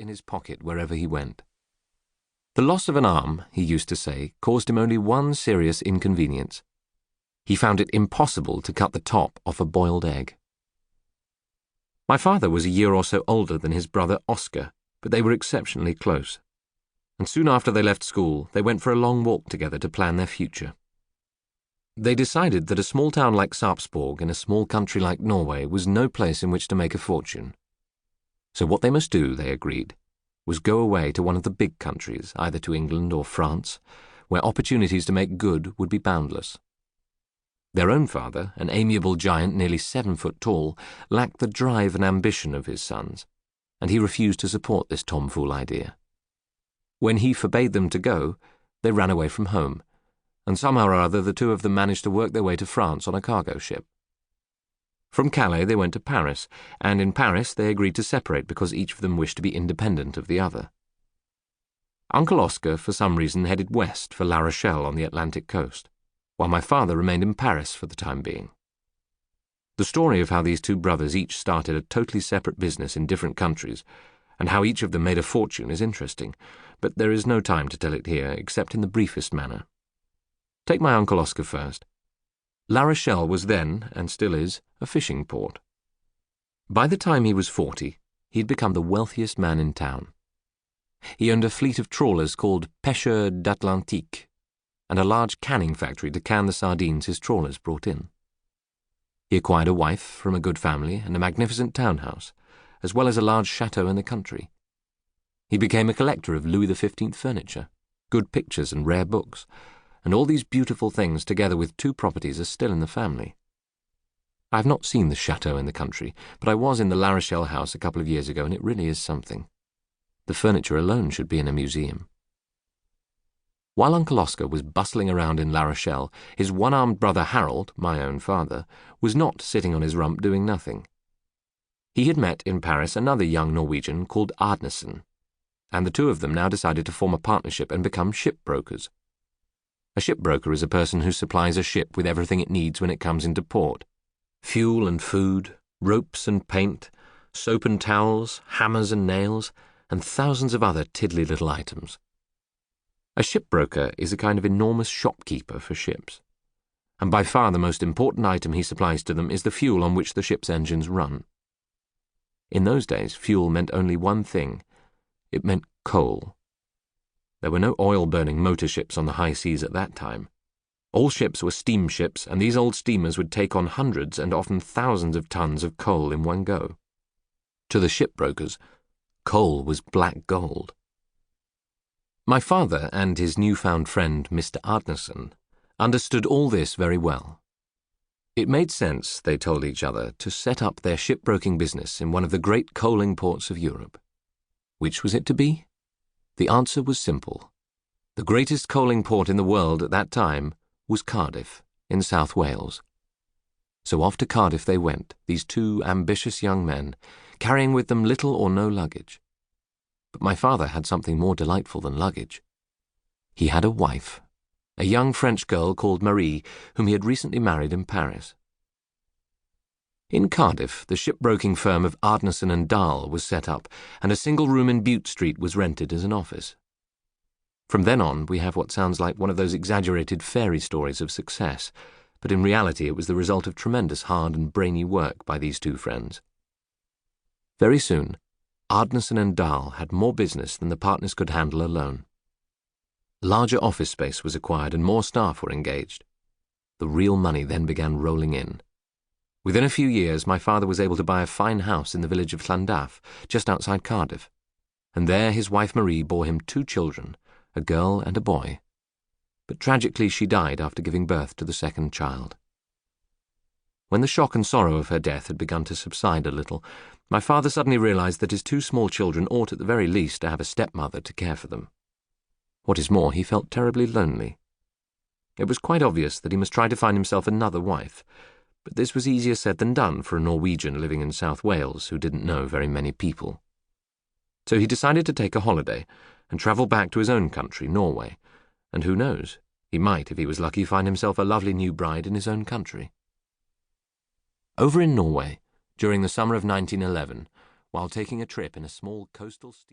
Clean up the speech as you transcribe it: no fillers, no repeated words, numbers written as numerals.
in his pocket wherever he went. The loss of an arm, he used to say, caused him only one serious inconvenience. He found it impossible to cut the top off a boiled egg. My father was a year or so older than his brother Oscar, but they were exceptionally close. And soon after they left school, they went for a long walk together to plan their future. They decided that a small town like Sarpsborg in a small country like Norway was no place in which to make a fortune. So what they must do, they agreed, was go away to one of the big countries, either to England or France, where opportunities to make good would be boundless. Their own father, an amiable giant nearly 7 foot tall, lacked the drive and ambition of his sons, and he refused to support this tomfool idea. When he forbade them to go, they ran away from home, and somehow or other the two of them managed to work their way to France on a cargo ship. From Calais they went to Paris, and in Paris they agreed to separate because each of them wished to be independent of the other. Uncle Oscar, for some reason, headed west for La Rochelle on the Atlantic coast, while my father remained in Paris for the time being. The story of how these two brothers each started a totally separate business in different countries, and how each of them made a fortune is interesting, but there is no time to tell it here except in the briefest manner. Take my Uncle Oscar first. La Rochelle was then, and still is, a fishing port. By the time he was 40, he had become the wealthiest man in town. He owned a fleet of trawlers called Pêcheurs d'Atlantique, and a large canning factory to can the sardines his trawlers brought in. He acquired a wife from a good family and a magnificent townhouse, as well as a large chateau in the country. He became a collector of Louis XV furniture, good pictures and rare books, and all these beautiful things together with 2 properties are still in the family. I have not seen the chateau in the country, but I was in the La Rochelle house a couple of years ago, and it really is something. The furniture alone should be in a museum. While Uncle Oscar was bustling around in La Rochelle, his one-armed brother Harold, my own father, was not sitting on his rump doing nothing. He had met in Paris another young Norwegian called Arnesen, and the two of them now decided to form a partnership and become shipbrokers. A shipbroker is a person who supplies a ship with everything it needs when it comes into port: fuel and food, ropes and paint, soap and towels, hammers and nails, and thousands of other tiddly little items. A shipbroker is a kind of enormous shopkeeper for ships, and by far the most important item he supplies to them is the fuel on which the ship's engines run. In those days, fuel meant only one thing. It meant coal. There were no oil-burning motor ships on the high seas at that time. All ships were steamships, and these old steamers would take on hundreds and often thousands of tons of coal in one go. To the shipbrokers, coal was black gold. My father and his newfound friend, Mr. Arnesen, understood all this very well. It made sense, they told each other, to set up their shipbroking business in one of the great coaling ports of Europe. Which was it to be? The answer was simple. The greatest coaling port in the world at that time was Cardiff, in South Wales. So off to Cardiff they went, these 2 ambitious young men, carrying with them little or no luggage. But my father had something more delightful than luggage. He had a wife, a young French girl called Marie, whom he had recently married in Paris. In Cardiff, the shipbroking firm of Arnesen and Dahl was set up, and a single room in Bute Street was rented as an office. From then on, we have what sounds like one of those exaggerated fairy stories of success, but in reality it was the result of tremendous hard and brainy work by these 2 friends. Very soon, Arnesen and Dahl had more business than the partners could handle alone. Larger office space was acquired and more staff were engaged. The real money then began rolling in. Within a few years, my father was able to buy a fine house in the village of Llandaff, just outside Cardiff, and there his wife Marie bore him 2 children, a girl and a boy. But tragically she died after giving birth to the second child. When the shock and sorrow of her death had begun to subside a little, my father suddenly realized that his 2 small children ought at the very least to have a stepmother to care for them. What is more, he felt terribly lonely. It was quite obvious that he must try to find himself another wife, but this was easier said than done for a Norwegian living in South Wales who didn't know very many people. So he decided to take a holiday and travel back to his own country, Norway, and who knows, he might, if he was lucky, find himself a lovely new bride in his own country. Over in Norway, during the summer of 1911, while taking a trip in a small coastal steamer,